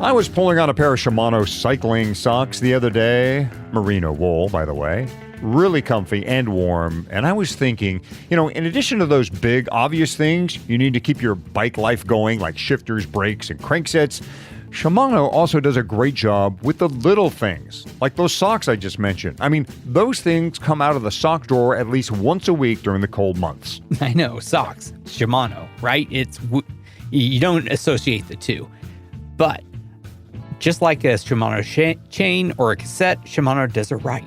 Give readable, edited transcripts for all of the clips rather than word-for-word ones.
I was pulling on a pair of Shimano cycling socks the other day, merino wool, by the way, really comfy and warm, and I was thinking, in addition to those big, obvious things you need to keep your bike life going, like shifters, brakes, and cranksets, Shimano also does a great job with the little things, like those socks I just mentioned. I mean, those things come out of the sock drawer at least once a week during the cold months. I know, socks, Shimano, right? You don't associate the two. But just like a Shimano chain or a cassette, Shimano does it right.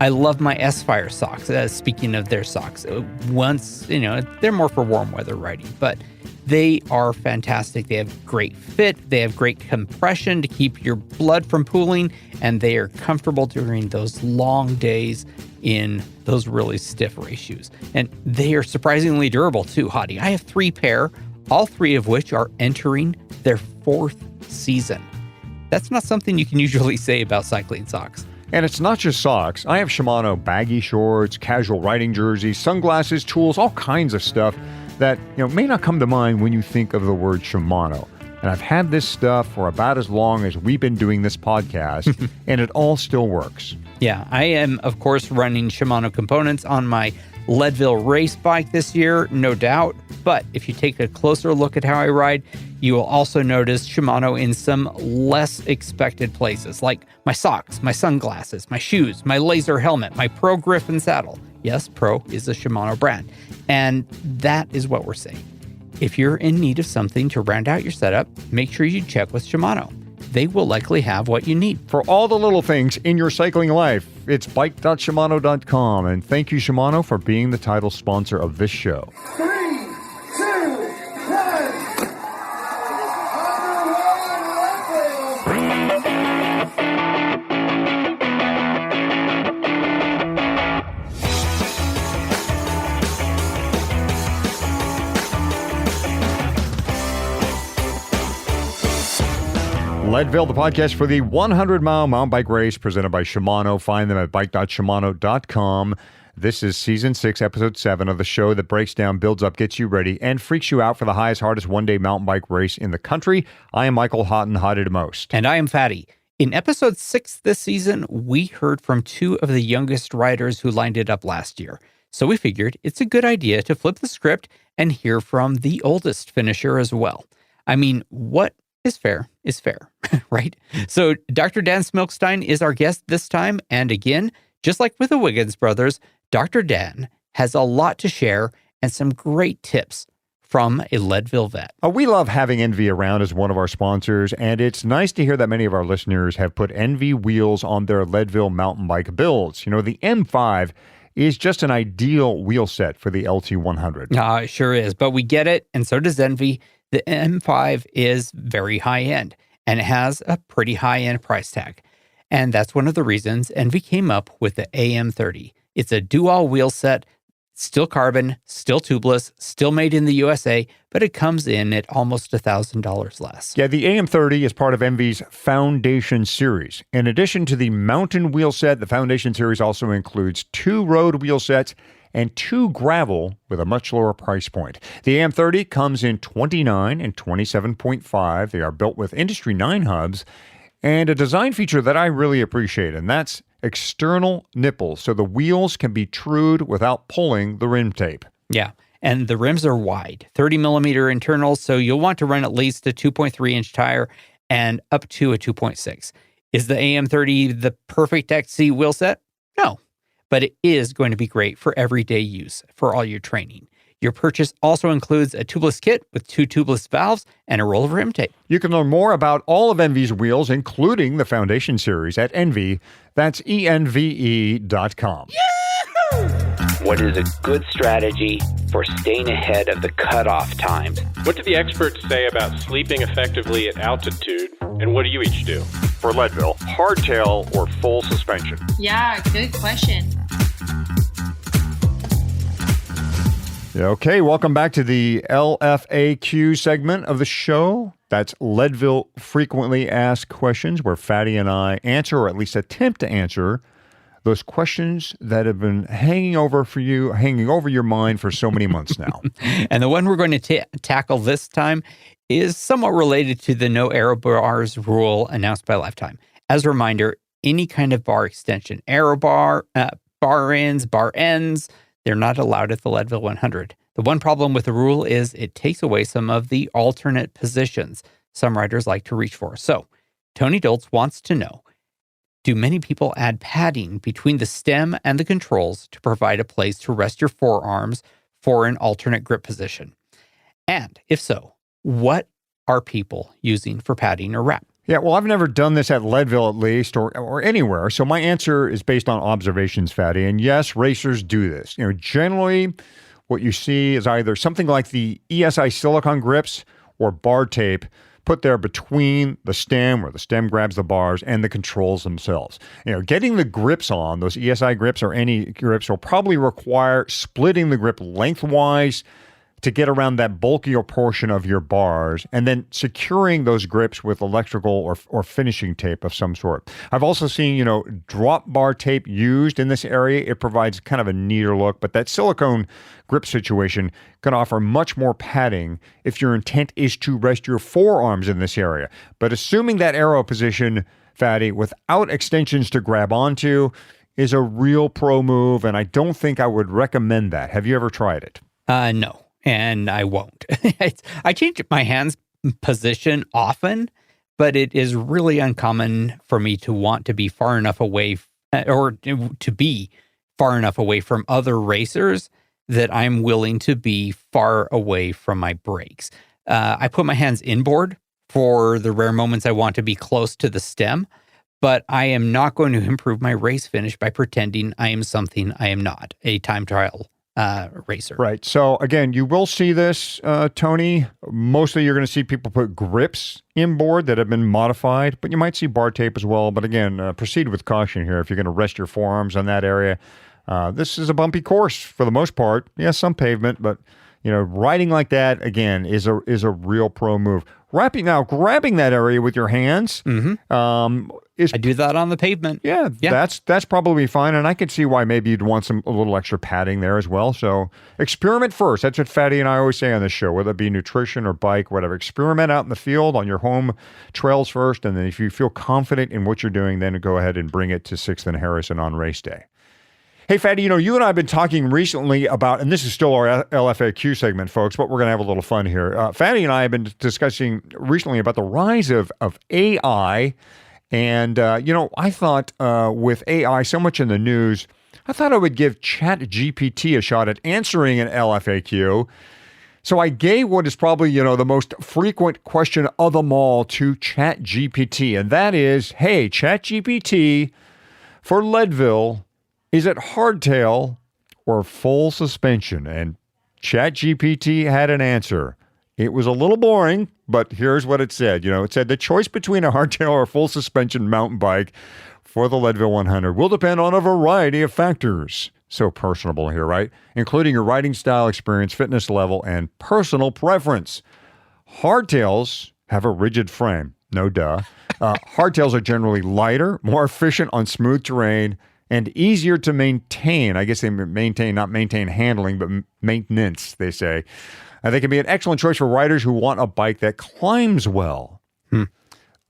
I love my S-Fire socks. Speaking of their socks, they're more for warm weather riding, but they are fantastic. They have great fit. They have great compression to keep your blood from pooling, and they are comfortable during those long days in those really stiff race shoes. And they are surprisingly durable too, Hadi. I have 3 pair, all 3 of which are entering their 4th season. That's not something you can usually say about cycling socks. And it's not just socks. I have Shimano baggy shorts, casual riding jerseys, sunglasses, tools, all kinds of stuff that may not come to mind when you think of the word Shimano. And I've had this stuff for about as long as we've been doing this podcast, and it all still works. Yeah, I am, of course, running Shimano components on my Leadville race bike this year, no doubt. But if you take a closer look at how I ride, you will also notice Shimano in some less expected places, like my socks, my sunglasses, my shoes, my laser helmet, my Pro Griffin saddle. Yes, Pro is a Shimano brand. And that is what we're saying. If you're in need of something to round out your setup, make sure you check with Shimano. They will likely have what you need. For all the little things in your cycling life, it's bike.shimano.com. And thank you, Shimano, for being the title sponsor of this show. 3, 2, 1. Leadville, the podcast for the 100-mile mountain bike race presented by Shimano. Find them at bike.shimano.com. This is Season 6, Episode 7 of the show that breaks down, builds up, gets you ready, and freaks you out for the highest, hardest one-day mountain bike race in the country. I am Michael Houghton, Hottie to most. And I am Fatty. In Episode 6 this season, we heard from 2 of the youngest riders who lined it up last year. So we figured it's a good idea to flip the script and hear from the oldest finisher as well. I mean, what is fair, right? So Dr. Dan Smilkstein is our guest this time. And again, just like with the Wiggins brothers, Dr. Dan has a lot to share and some great tips from a Leadville vet. We love having Envy around as one of our sponsors, and it's nice to hear that many of our listeners have put Envy wheels on their Leadville mountain bike builds. The M5 is just an ideal wheel set for the LT100. It sure is, but we get it, and so does Envy. The M5 is very high-end, and it has a pretty high-end price tag. And that's one of the reasons Envy came up with the AM30. It's a dual wheel set, still carbon, still tubeless, still made in the USA, but it comes in at almost $1,000 less. Yeah, the AM30 is part of Envy's Foundation series. In addition to the mountain wheel set, the Foundation series also includes 2 road wheel sets and 2 gravel with a much lower price point. The AM30 comes in 29 and 27.5. They are built with Industry 9 hubs and a design feature that I really appreciate, and that's external nipples, so the wheels can be trued without pulling the rim tape. Yeah, and the rims are wide, 30 millimeter internals, so you'll want to run at least a 2.3-inch tire and up to a 2.6. Is the AM30 the perfect XC wheel set? No. But it is going to be great for everyday use for all your training. Your purchase also includes a tubeless kit with 2 tubeless valves and a roll of rim tape. You can learn more about all of Envy's wheels, including the Foundation series, at Envy. That's ENVE.com. Yahoo! What is a good strategy for staying ahead of the cutoff times? What do the experts say about sleeping effectively at altitude, and what do you each do? For Leadville, hardtail or full suspension? Yeah, good question. Okay, welcome back to the LFAQ segment of the show. That's Leadville Frequently Asked Questions, where Fatty and I answer, or at least attempt to answer, those questions that have been hanging over your mind for so many months now. And the one we're going to tackle this time is somewhat related to the no aero bars rule announced by Lifetime. As a reminder, any kind of bar extension, aero bar, bar ends, they're not allowed at the Leadville 100. The one problem with the rule is it takes away some of the alternate positions some riders like to reach for. So, Tony Doltz wants to know, do many people add padding between the stem and the controls to provide a place to rest your forearms for an alternate grip position? And if so, what are people using for padding or wrap? Yeah, well, I've never done this at Leadville, at least, or anywhere. So my answer is based on observations, Fatty. And yes, racers do this. Generally, what you see is either something like the ESI silicone grips or bar tape put there between the stem, where the stem grabs the bars, and the controls themselves. Getting the grips on, those ESI grips or any grips, will probably require splitting the grip lengthwise to get around that bulkier portion of your bars, and then securing those grips with electrical or finishing tape of some sort. I've also seen, drop bar tape used in this area. It provides kind of a neater look, but that silicone grip situation can offer much more padding if your intent is to rest your forearms in this area. But assuming that aero position, Fatty, without extensions to grab onto, is a real pro move, and I don't think I would recommend that. Have you ever tried it? No. And I won't. I change my hands position often, but it is really uncommon for me to want to be far enough away or to be far enough away from other racers that I'm willing to be far away from my brakes. I put my hands inboard for the rare moments I want to be close to the stem, but I am not going to improve my race finish by pretending I am something I am not, a time trial racer. Right. So again, you will see this, Tony. Mostly you're going to see people put grips inboard that have been modified, but you might see bar tape as well. But again, proceed with caution here. If you're going to rest your forearms on that area, this is a bumpy course for the most part. Yes, some pavement, but riding like that, again, is a real pro move. Grabbing that area with your hands, I do that on the pavement. Yeah, that's probably fine, and I can see why maybe you'd want a little extra padding there as well. So experiment first. That's what Fatty and I always say on this show, whether it be nutrition or bike, whatever. Experiment out in the field on your home trails first, and then if you feel confident in what you're doing, then go ahead and bring it to 6th and Harrison on race day. Hey, Fatty, you and I have been talking recently about, and this is still our LFAQ segment, folks, but we're going to have a little fun here. Fatty and I have been discussing recently about the rise of AI. And, I thought with AI so much in the news, I thought I would give ChatGPT a shot at answering an LFAQ. So I gave what is probably, the most frequent question of them all to ChatGPT. And that is, hey, ChatGPT, for Leadville, is it hardtail or full suspension? And ChatGPT had an answer. It was a little boring, but here's what it said. It said the choice between a hardtail or full suspension mountain bike for the Leadville 100 will depend on a variety of factors. So personable here, right? Including your riding style, experience, fitness level, and personal preference. Hardtails have a rigid frame. No duh. Hardtails are generally lighter, more efficient on smooth terrain, and easier to maintain. I guess they not maintain handling, but maintenance, they say. They can be an excellent choice for riders who want a bike that climbs well.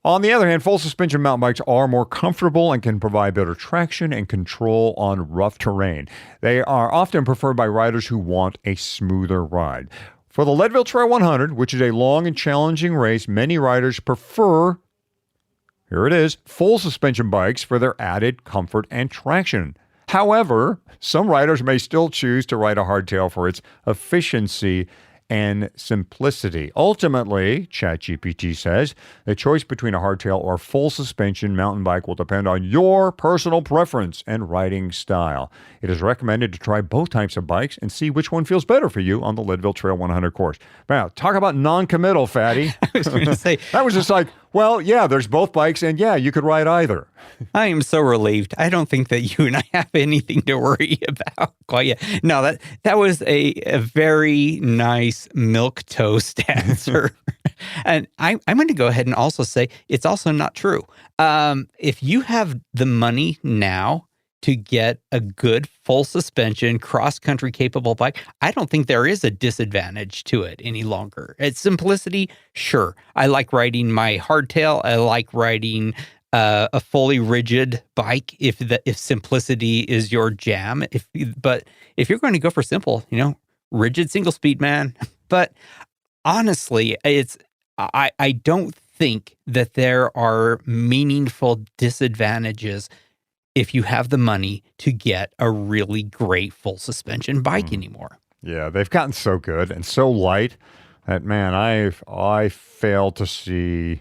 On the other hand, full suspension mountain bikes are more comfortable and can provide better traction and control on rough terrain. They are often preferred by riders who want a smoother ride. For the Leadville Trail 100, which is a long and challenging race, many riders prefer, here it is, full suspension bikes for their added comfort and traction. However, some riders may still choose to ride a hardtail for its efficiency and simplicity. Ultimately, ChatGPT says, the choice between a hardtail or full suspension mountain bike will depend on your personal preference and riding style. It is recommended to try both types of bikes and see which one feels better for you on the Leadville Trail 100 course. Now, talk about non-committal, Fatty. I was going to say, that was just like, well, yeah, there's both bikes, and yeah, you could ride either. I am so relieved. I don't think that you and I have anything to worry about quite yet. No, that was a very nice milquetoast answer. And I'm going to go ahead and also say it's also not true. If you have the money now, to get a good full suspension cross-country capable bike, I don't think there is a disadvantage to it any longer. Its simplicity, sure. I like riding my hardtail. I like riding a fully rigid bike if simplicity is your jam. But if you're going to go for simple, rigid single speed, man. But honestly, I don't think that there are meaningful disadvantages if you have the money to get a really great full suspension bike anymore. Yeah, they've gotten so good and so light that, man, I fail to see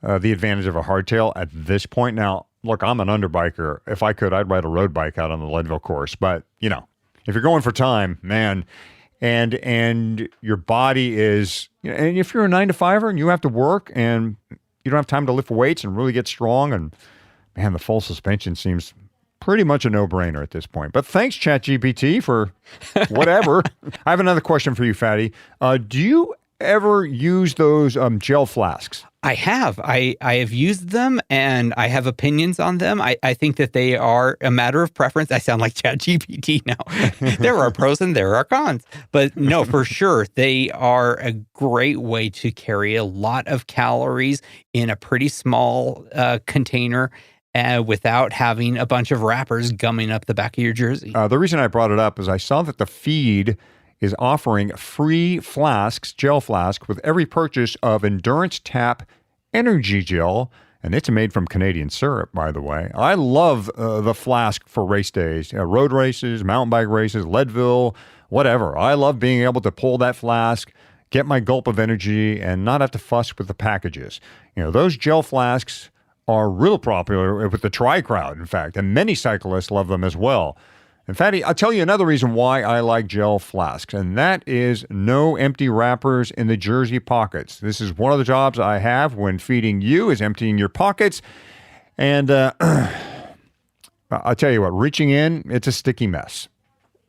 the advantage of a hardtail at this point. Now, look, I'm an underbiker. If I could, I'd ride a road bike out on the Leadville course. But, if you're going for time, man, and your body is, and if you're a 9-to-5er and you have to work and you don't have time to lift weights and really get strong, and man, the full suspension seems pretty much a no-brainer at this point. But thanks, ChatGPT, for whatever. I have another question for you, Fatty. Do you ever use those gel flasks? I have. I have used them, and I have opinions on them. I think that they are a matter of preference. I sound like ChatGPT now. There are pros and there are cons. But no, for sure, they are a great way to carry a lot of calories in a pretty small container without having a bunch of wrappers gumming up the back of your jersey. The reason I brought it up is I saw that the feed is offering free flasks, gel flask, with every purchase of Endurance Tap Energy Gel, and it's made from Canadian syrup, by the way. I love the flask for race days, road races, mountain bike races, Leadville, whatever. I love being able to pull that flask, get my gulp of energy, and not have to fuss with the packages. Those gel flasks are real popular with the tri-crowd, in fact, and many cyclists love them as well. In fact, I'll tell you another reason why I like gel flasks, and that is no empty wrappers in the jersey pockets. This is one of the jobs I have when feeding you, is emptying your pockets. And I'll tell you what, reaching in, it's a sticky mess.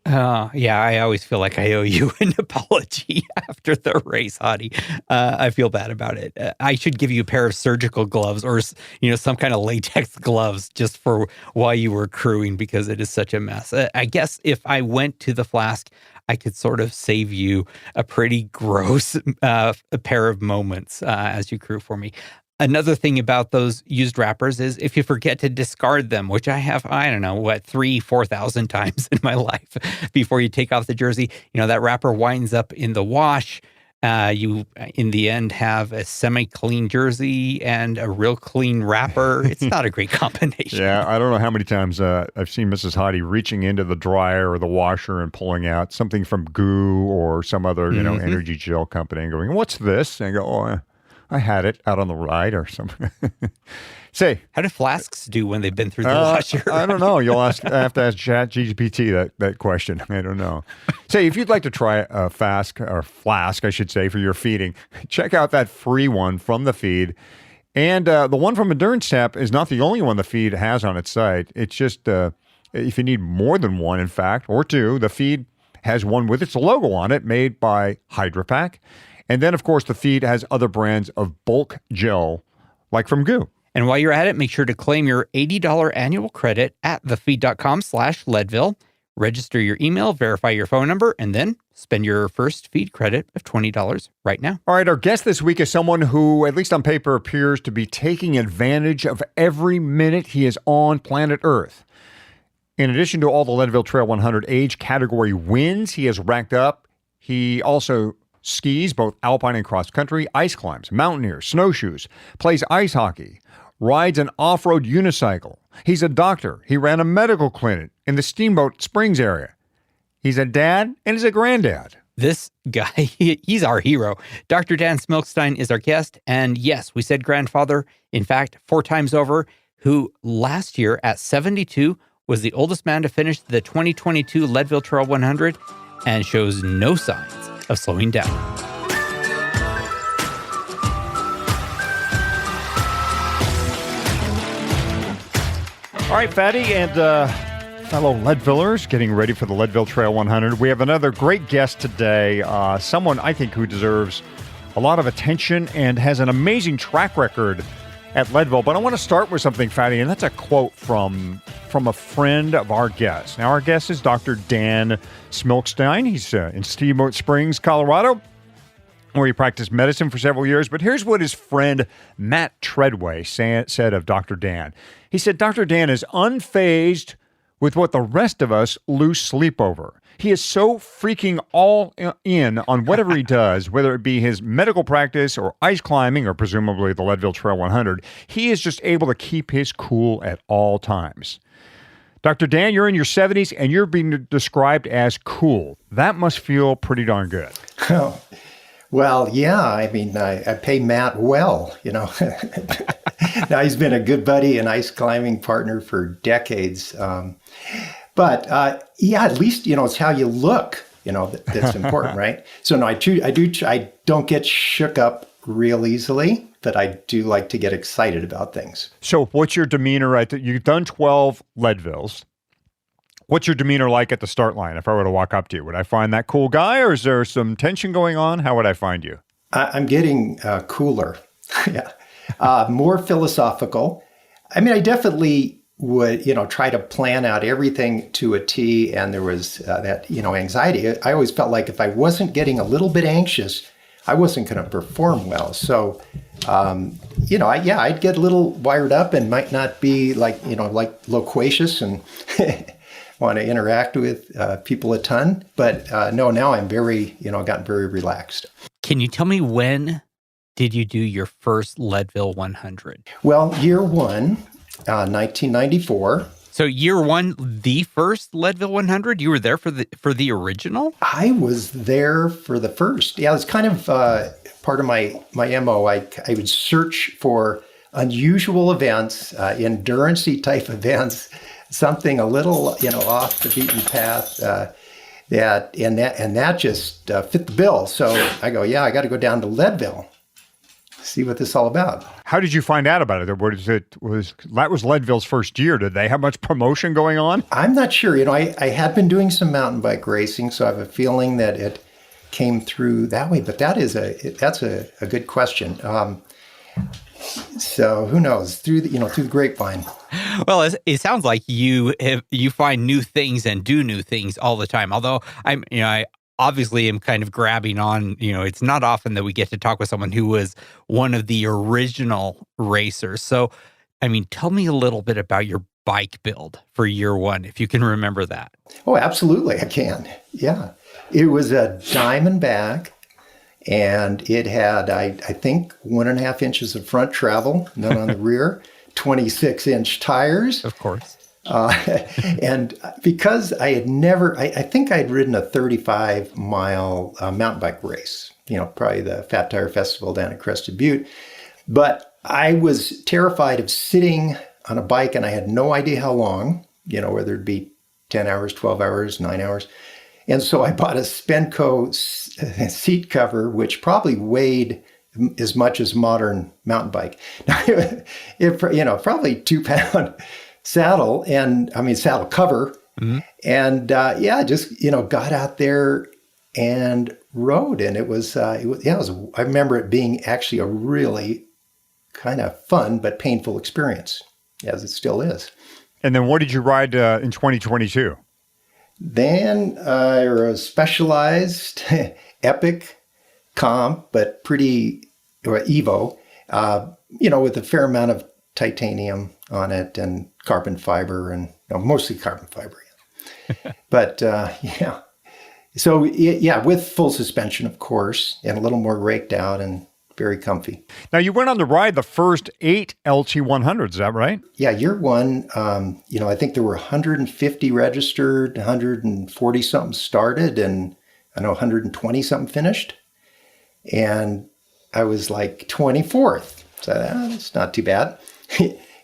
Yeah, I always feel like I owe you an apology after the race, Hottie. I feel bad about it. I should give you a pair of surgical gloves or, some kind of latex gloves just for while you were crewing, because it is such a mess. I guess if I went to the flask, I could sort of save you a pretty gross a pair of moments as you crew for me. Another thing about those used wrappers is if you forget to discard them, which I have, 4,000 times in my life before you take off the jersey, that wrapper winds up in the wash. You, in the end, have a semi-clean jersey and a real clean wrapper. It's not a great combination. Yeah, I don't know how many times I've seen Mrs. Hottie reaching into the dryer or the washer and pulling out something from Goo or some other, energy gel company and going, "What's this?" And I go, I had it out on the ride or something. Say, how do flasks do when they've been through the washer? I don't know. I have to ask ChatGPT that question. I don't know. Say, if you'd like to try a flask, I should say, for your feeding, check out that free one from the feed. And the one from Endurance Tap is not the only one the feed has on its site. It's just if you need more than one, in fact, or two, the feed has one with its logo on it, made by HydraPack. And then, of course, the feed has other brands of bulk gel, like from Goo. And while you're at it, make sure to claim your $80 annual credit at thefeed.com/Leadville. Register your email, verify your phone number, and then spend your first feed credit of $20 right now. All right, our guest this week is someone who, at least on paper, appears to be taking advantage of every minute he is on planet Earth. In addition to all the Leadville Trail 100 age category wins he has racked up, he also skis both alpine and cross country, ice climbs, mountaineers, snowshoes, plays ice hockey, rides an off-road unicycle. He's a doctor. He ran a medical clinic in the Steamboat Springs area. He's a dad and he's a granddad. This guy, he's our hero. Dr. Dan Smilkstein is our guest. And yes, we said grandfather, in fact, 4 times over, who last year at 72 was the oldest man to finish the 2022 Leadville Trail 100 and shows no signs of slowing down. All right, Fatty and fellow Leadvillers getting ready for the Leadville Trail 100. We have another great guest today, someone I think who deserves a lot of attention and has an amazing track record at Leadville. But I want to start with something, Fatty, and that's a quote from from a friend of our guest. Now, our guest is Dr. Dan Smilkstein. He's in Steamboat Springs, Colorado, where he practiced medicine for several years. But here's what his friend Matt Treadway said of Dr. Dan. He said, Dr. Dan is unfazed with what the rest of us lose sleep over. He is so freaking all in on whatever he does, whether it be his medical practice or ice climbing or presumably the Leadville Trail 100. He is just able to keep his cool at all times. Dr. Dan, you're in your 70s and you're being described as cool. That must feel pretty darn good. Oh, well, yeah. I mean, I pay Matt well, you know. Now, he's been a good buddy and ice climbing partner for decades. But at least, you know, it's how you look, you know, that's important, right? So no, I don't get shook up real easily, but I do like to get excited about things. So what's your demeanor right? You've done 12 Leadvilles. What's your demeanor like at the start line? If I were to walk up to you, would I find that cool guy, or is there some tension going on? How would I find you? I'm getting cooler, yeah, more philosophical. I mean, I definitely would, you know, try to plan out everything to a T, and there was that, you know, anxiety. I always felt like if I wasn't getting a little bit anxious, I wasn't going to perform well. So, you know, I'd get a little wired up and might not be like, you know, like loquacious and want to interact with people a ton. But no, now I'm very, you know, gotten very relaxed. Can you tell me when did you do your first Leadville 100? Well, year one, 1994. So year one, the first Leadville 100, you were there for the original? I was there for the first. Yeah, it's kind of part of my MO. I would search for unusual events, endurance-y type events, something a little, you know, off the beaten path. That just fit the bill. So I go, I got to go down to Leadville, see what this is all about. How did you find out about it? That was Leadville's first year. Did they have much promotion going on? I'm not sure. You know, I had been doing some mountain bike racing, so I have a feeling that it came through that way. But that's a good question. So who knows? Through the grapevine. Well, it sounds like you find new things and do new things all the time. Although I obviously am kind of grabbing on, you know, it's not often that we get to talk with someone who was one of the original racers. So, I mean, tell me a little bit about your bike build for year one, if you can remember that. Oh, absolutely, I can. Yeah. It was a Diamondback, and it had, I think, 1.5 inches of front travel, none on the rear, 26-inch tires. Of course. And because I had never, I think I'd ridden a 35-mile mountain bike race, you know, probably the Fat Tire Festival down at Crested Butte. But I was terrified of sitting on a bike, and I had no idea how long, you know, whether it'd be 10 hours, 12 hours, 9 hours. And so I bought a Spenco seat cover, which probably weighed as much as a modern mountain bike. Now, probably 2-pound saddle saddle cover. Mm-hmm. And just, you know, got out there and rode. And it was I remember it being actually a really kind of fun but painful experience, as it still is. And then what did you ride in 2022? Then a specialized Epic comp, but pretty Evo, with a fair amount of titanium on it and carbon fiber, and mostly carbon fiber. Yeah. But so with full suspension, of course, and a little more raked out and very comfy. Now, you went on to ride the first 8 LT100s, is that right? Yeah, year one, I think there were 150 registered, 140 something started, and I know 120 something finished. And I was like 24th. So that's not too bad.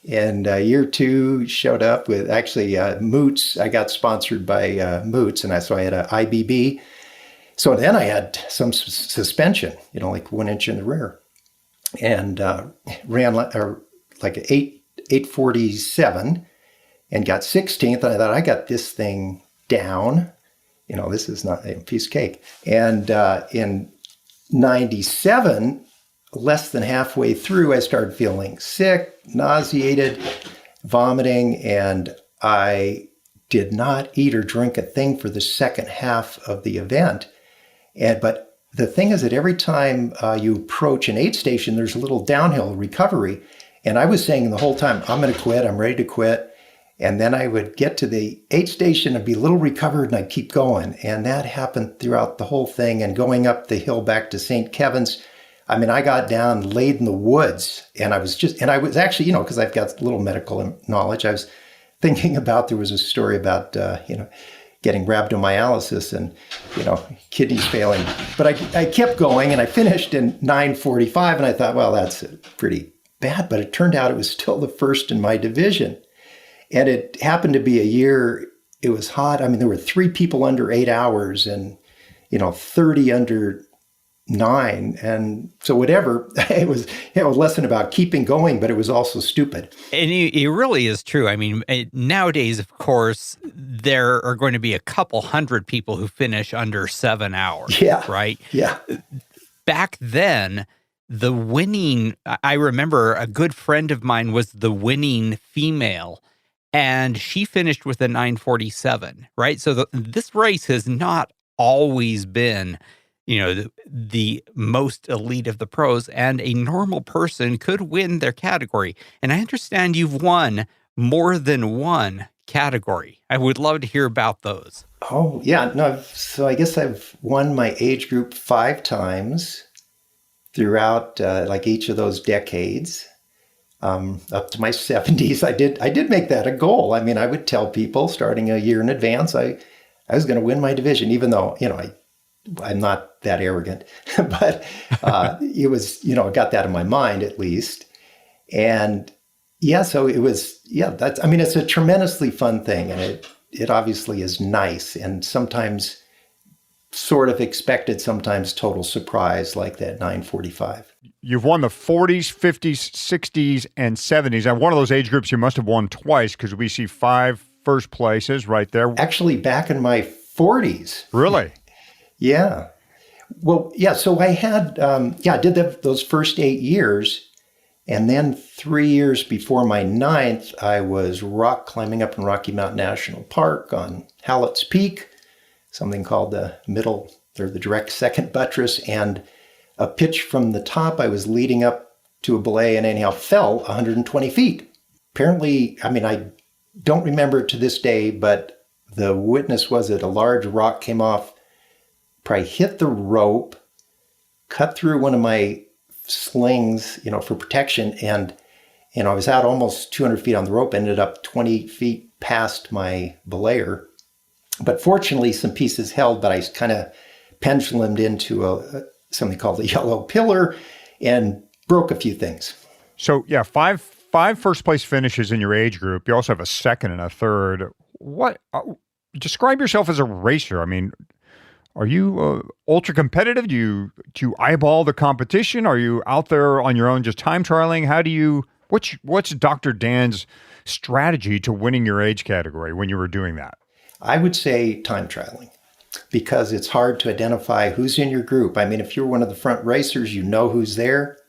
And year two showed up with actually Moots. I got sponsored by Moots, and so I had an IBB. So then I had some suspension, like 1 inch in the rear, and ran like an 847 and got 16th. And I thought, I got this thing down. This is not a piece of cake. And in 97, less than halfway through, I started feeling sick, nauseated, vomiting, and I did not eat or drink a thing for the second half of the event. But the thing is that every time you approach an aid station, there's a little downhill recovery. And I was saying the whole time, I'm going to quit. I'm ready to quit. And then I would get to the aid station and be a little recovered, and I'd keep going. And that happened throughout the whole thing. And going up the hill back to St. Kevin's, I mean, I got down, laid in the woods, and I was actually, you know, because I've got a little medical knowledge, I was thinking about, there was a story about, getting rhabdomyolysis and, kidneys failing. But I kept going, and I finished in 9:45, and I thought, well, that's pretty bad. But it turned out it was still the first in my division. And it happened to be a year, it was hot. I mean, there were 3 people under 8 hours and, 30 under 9. And so whatever, it was, a lesson about keeping going, but it was also stupid. And it really is true. I mean, nowadays, of course, there are going to be a couple hundred people who finish under 7 hours, Yeah. right? Yeah. Back then, the winning, I remember a good friend of mine was the winning female, and she finished with a 9:47, right? So this race has not always been, the most elite of the pros, and a normal person could win their category. And I understand you've won more than one category. I would love to hear about those. Oh, yeah. No, so I guess I've won my age group 5 times throughout each of those decades. Up to my 70s, I did make that a goal. I mean, I would tell people starting a year in advance, I was going to win my division, even though, I'm not that arrogant, but it was, got that in my mind at least. And yeah, so it was, it's a tremendously fun thing. And it obviously is nice, and sometimes sort of expected, sometimes total surprise, like that 9:45. You've won the 40s, 50s, 60s, and 70s. And one of those age groups you must have won twice, because we see 5 first places right there. Actually, back in my 40s. Really? Yeah. Well, yeah. So I had, I did those first 8 years. And then 3 years before my 9th, I was rock climbing up in Rocky Mountain National Park on Hallett's Peak, something called the direct second buttress, and a pitch from the top. I was leading up to a belay and anyhow fell 120 feet. Apparently, I don't remember it to this day, but the witness was that a large rock came off, probably hit the rope, cut through one of my slings, for protection. And, I was out almost 200 feet on the rope, ended up 20 feet past my belayer. But fortunately, some pieces held, but I kind of pendulumed into something called the yellow pillar and broke a few things. So, yeah, five first place finishes in your age group. You also have a second and a third. What describe yourself as a racer? I mean, are you ultra competitive? Do you eyeball the competition? Are you out there on your own just time trialing? What's Dr. Dan's strategy to winning your age category when you were doing that? I would say time trialing, because it's hard to identify who's in your group. I mean, if you're one of the front racers, you know who's there,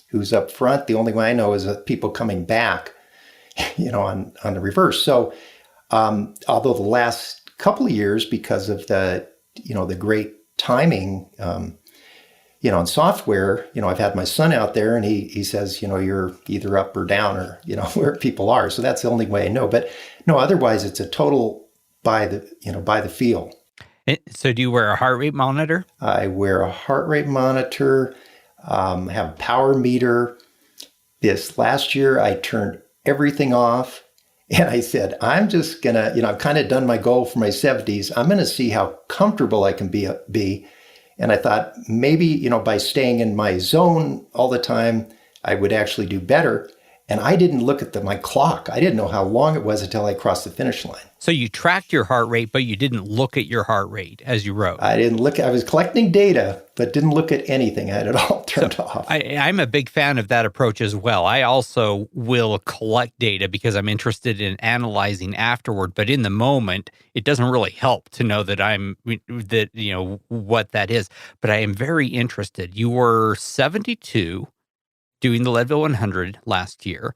who's up front. The only way I know is people coming back, on the reverse. So, although the last couple of years, because of the great timing, in software, I've had my son out there, and he says, you're either up or down, or, where people are. So that's the only way I know. But no, otherwise it's a total by the feel. So do you wear a heart rate monitor? I wear a heart rate monitor, have a power meter. This last year, I turned everything off, and I said, I'm just going to, I've kind of done my goal for my 70s. I'm going to see how comfortable I can be. And I thought maybe, by staying in my zone all the time, I would actually do better. And I didn't look at my clock. I didn't know how long it was until I crossed the finish line. So you tracked your heart rate, but you didn't look at your heart rate as you rode. I didn't look. I was collecting data, but didn't look at anything. I had it all turned off. I'm a big fan of that approach as well. I also will collect data because I'm interested in analyzing afterward. But in the moment, it doesn't really help to know that what that is. But I am very interested. You were 72 doing the Leadville 100 last year.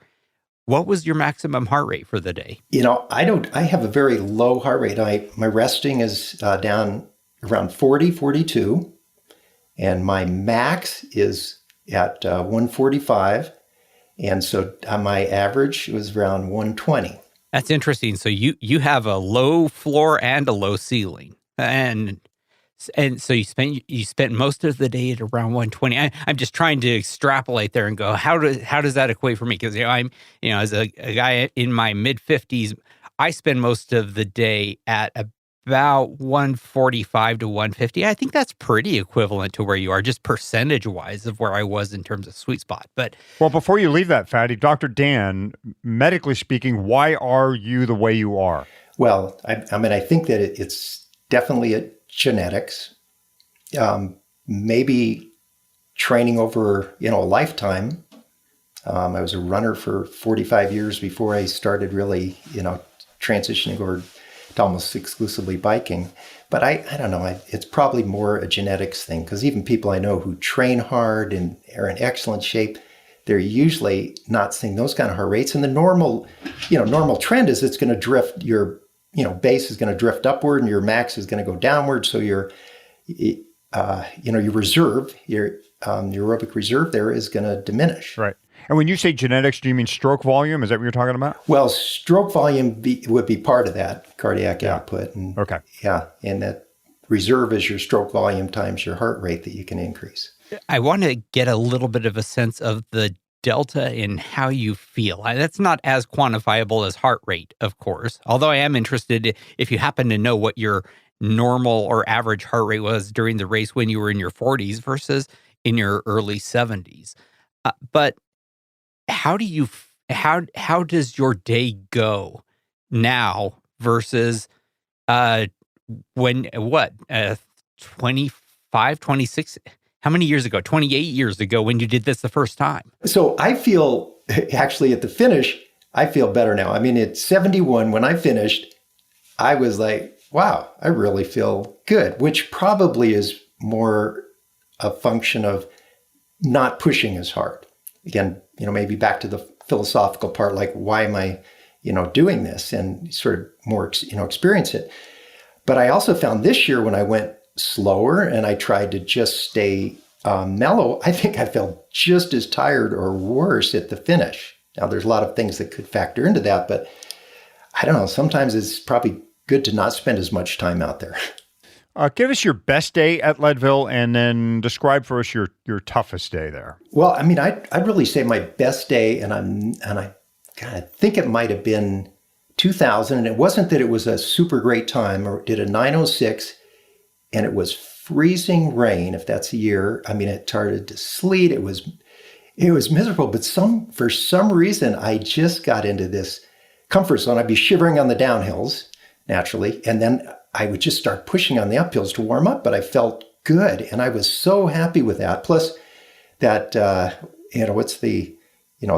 What was your maximum heart rate for the day? I have a very low heart rate. My resting is down around 40, 42, and my max is at 145. And so my average was around 120. That's interesting. So you have a low floor and a low ceiling, and so you spent most of the day at around 120. I'm just trying to extrapolate there and go, how does that equate for me? Because I'm as a guy in my mid 50s, I spend most of the day at about 145 to 150. I think that's pretty equivalent to where you are, just percentage wise of where I was in terms of sweet spot. But Well, before you leave that, Fatty, Dr. Dan, medically speaking, why are you the way you are? Well, I think that it's definitely a genetics, maybe training over, a lifetime. I was a runner for 45 years before I started really, transitioning over to almost exclusively biking. But I don't know, it's probably more a genetics thing, because even people I know who train hard and are in excellent shape, they're usually not seeing those kind of heart rates. And the normal trend is it's going to drift, your base is going to drift upward and your max is going to go downward. So your reserve, your aerobic reserve there is going to diminish. Right. And when you say genetics, do you mean stroke volume? Is that what you're talking about? Well, stroke volume would be part of that cardiac output. And, okay. Yeah. And that reserve is your stroke volume times your heart rate that you can increase. I want to get a little bit of a sense of the delta in how you feel. That's not as quantifiable as heart rate, of course, although I am interested if you happen to know what your normal or average heart rate was during the race when you were in your 40s versus in your early 70s. But how does your day go now versus 25, 26? How many years ago? 28 years ago when you did this the first time? So I feel, actually at the finish, I feel better now. I mean, at 71, when I finished, I was like, wow, I really feel good, which probably is more a function of not pushing as hard. Again, maybe back to the philosophical part, like, why am I, doing this, and sort of more, experience it. But I also found this year when I went slower and I tried to just stay mellow, I think I felt just as tired or worse at the finish. Now, there's a lot of things that could factor into that, but I don't know. Sometimes it's probably good to not spend as much time out there. Give us your best day at Leadville, and then describe for us your toughest day there. Well, I mean, I'd really say my best day, and I think it might have been 2000, and it wasn't that it was a super great time, or did a 9:06, and it was freezing rain, if that's a year. I mean, it started to sleet. It was miserable, but for some reason, I just got into this comfort zone. I'd be shivering on the downhills, naturally, and then I would just start pushing on the uphills to warm up, but I felt good. And I was so happy with that. Plus that, what's the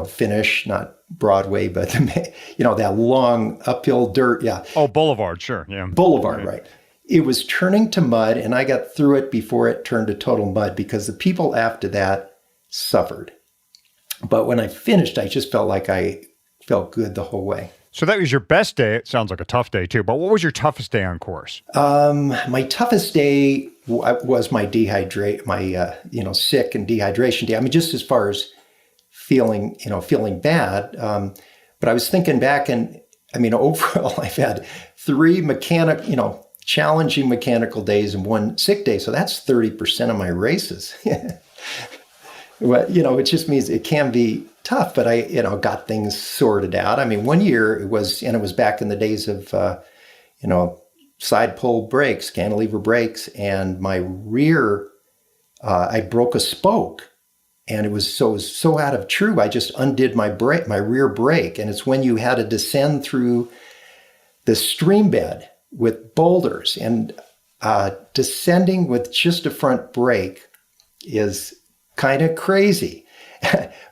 finish, not Broadway, but, that long uphill dirt. Yeah. Oh, Boulevard. Sure. Yeah. Boulevard. Right. It was turning to mud, and I got through it before it turned to total mud, because the people after that suffered. But when I finished, I just felt like I felt good the whole way. So that was your best day. It sounds like a tough day too, but what was your toughest day on course? My toughest day was my sick and dehydration day. I mean, just as far as feeling bad. But I was thinking back, and I mean, overall, I've had 3 challenging mechanical days and 1 sick day. So that's 30% of my races. Well, it just means it can be tough, but I, got things sorted out. I mean, one year it was back in the days of, side pull brakes, cantilever brakes, and my rear, I broke a spoke, and it was so out of true. I just undid my rear brake, and it's when you had to descend through the stream bed with boulders, and descending with just a front brake is kind of crazy.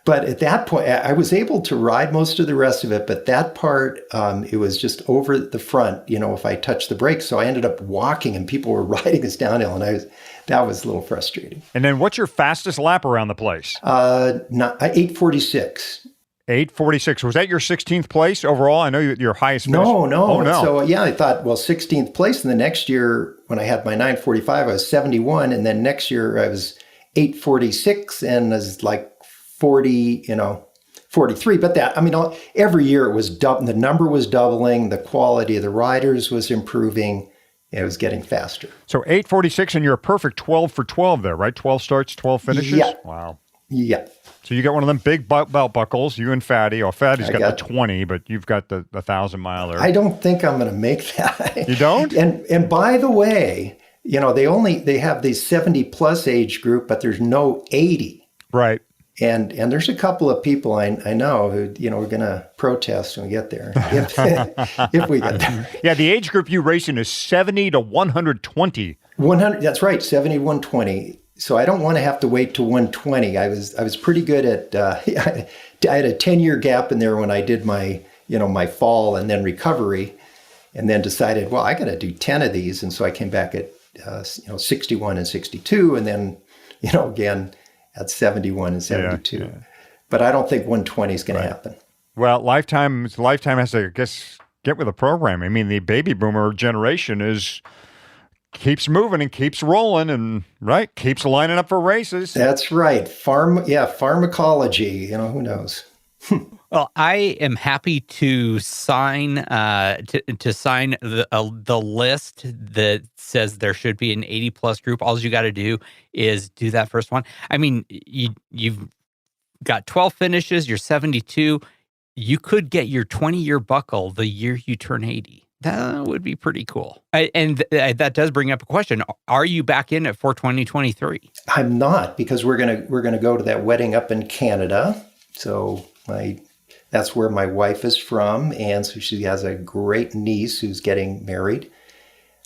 But at that point, I was able to ride most of the rest of it. But that part, it was just over the front, if I touched the brakes. So I ended up walking, and people were riding this downhill, and that was a little frustrating. And then what's your fastest lap around the place? 8:46. 8:46. Was that your 16th place overall? I know your highest finish. No. Oh, no. So yeah, I thought, well, 16th place. And the next year when I had my 9:45, I was 71. And then next year I was 8:46 and was like 40, 43. But that, I mean, every year it was the number was doubling. The quality of the riders was improving. It was getting faster. So 8:46, and you're a perfect 12 for 12 there, right? 12 starts, 12 finishes? Yeah. Wow. Yeah. So you got one of them big belt buckles, you and Fatty. Oh, Fatty's got the 20, but you've got the 1,000-miler. I don't think I'm going to make that. You don't? And by the way, they have the 70-plus age group, but there's no 80. Right. And there's a couple of people I know who, are going to protest when we get there, if we get there. Yeah, the age group you race in is 70 to 120. 100. That's right, 70 to 120. So I don't want to have to wait to 120. I was pretty good at. I had a 10-year gap in there when I did my my fall and then recovery, and then decided, well, I got to do 10 of these, and so I came back at 61 and 62, and then again at 71 and 72. Yeah. But I don't think 120 is going to happen. Well, Lifetime has to, I guess, get with the program. I mean, the baby boomer generation keeps moving and keeps rolling and keeps lining up for races. That's right. Pharmacology, who knows? Well, I am happy to sign to sign the list that says there should be an 80-plus group. All you got to do is do that first one. I mean, you've got 12 finishes. You're 72. You could get your 20-year buckle the year you turn 80. That would be pretty cool. And that does bring up a question. Are you back in it for 2023? I'm not, because we're gonna go to that wedding up in Canada. So that's where my wife is from, and so she has a great niece who's getting married.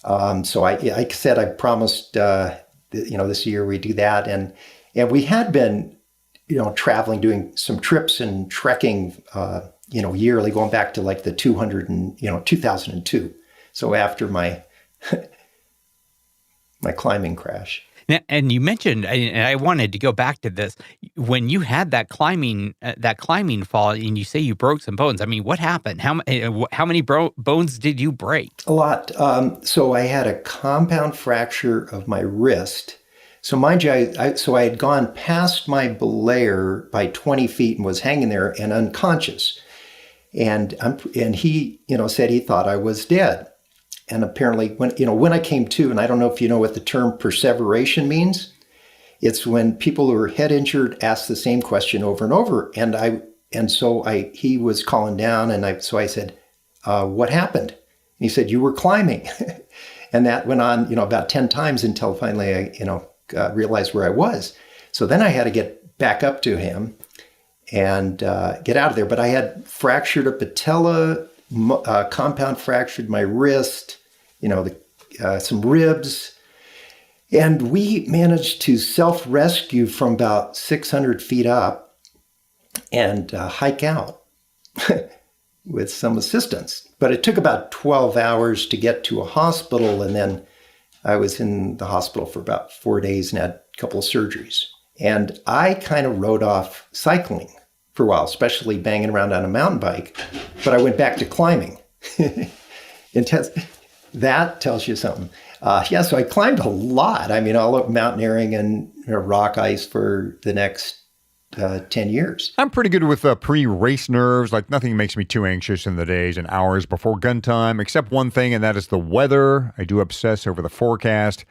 So I said I promised this year we do that, and we had been traveling, doing some trips and trekking yearly, going back to like the 2002. So after my my climbing crash. Now, and you mentioned, and I wanted to go back to this, when you had that climbing fall, and you say you broke some bones. I mean, what happened? How many bones did you break? A lot. So I had a compound fracture of my wrist. So mind you, I had gone past my belayer by 20 feet and was hanging there and unconscious. And he, said he thought I was dead. And apparently when I came to, and I don't know if you know what the term perseveration means, it's when people who are head injured ask the same question over and over. He was calling down, and I said, what happened? And he said, you were climbing. And that went on, about 10 times until finally I, realized where I was. So then I had to get back up to him and get out of there. But I had fractured a patella, compound fractured my wrist, some ribs. And we managed to self-rescue from about 600 feet up and hike out with some assistance. But it took about 12 hours to get to a hospital, and then I was in the hospital for about 4 days and had a couple of surgeries. And I kind of wrote off cycling for a while, especially banging around on a mountain bike. But I went back to climbing. Intense. That tells you something. So I climbed a lot. I mean, all of mountaineering and rock ice for the next 10 years. I'm pretty good with pre-race nerves. Like, nothing makes me too anxious in the days and hours before gun time, except one thing, and that is the weather. I do obsess over the forecast.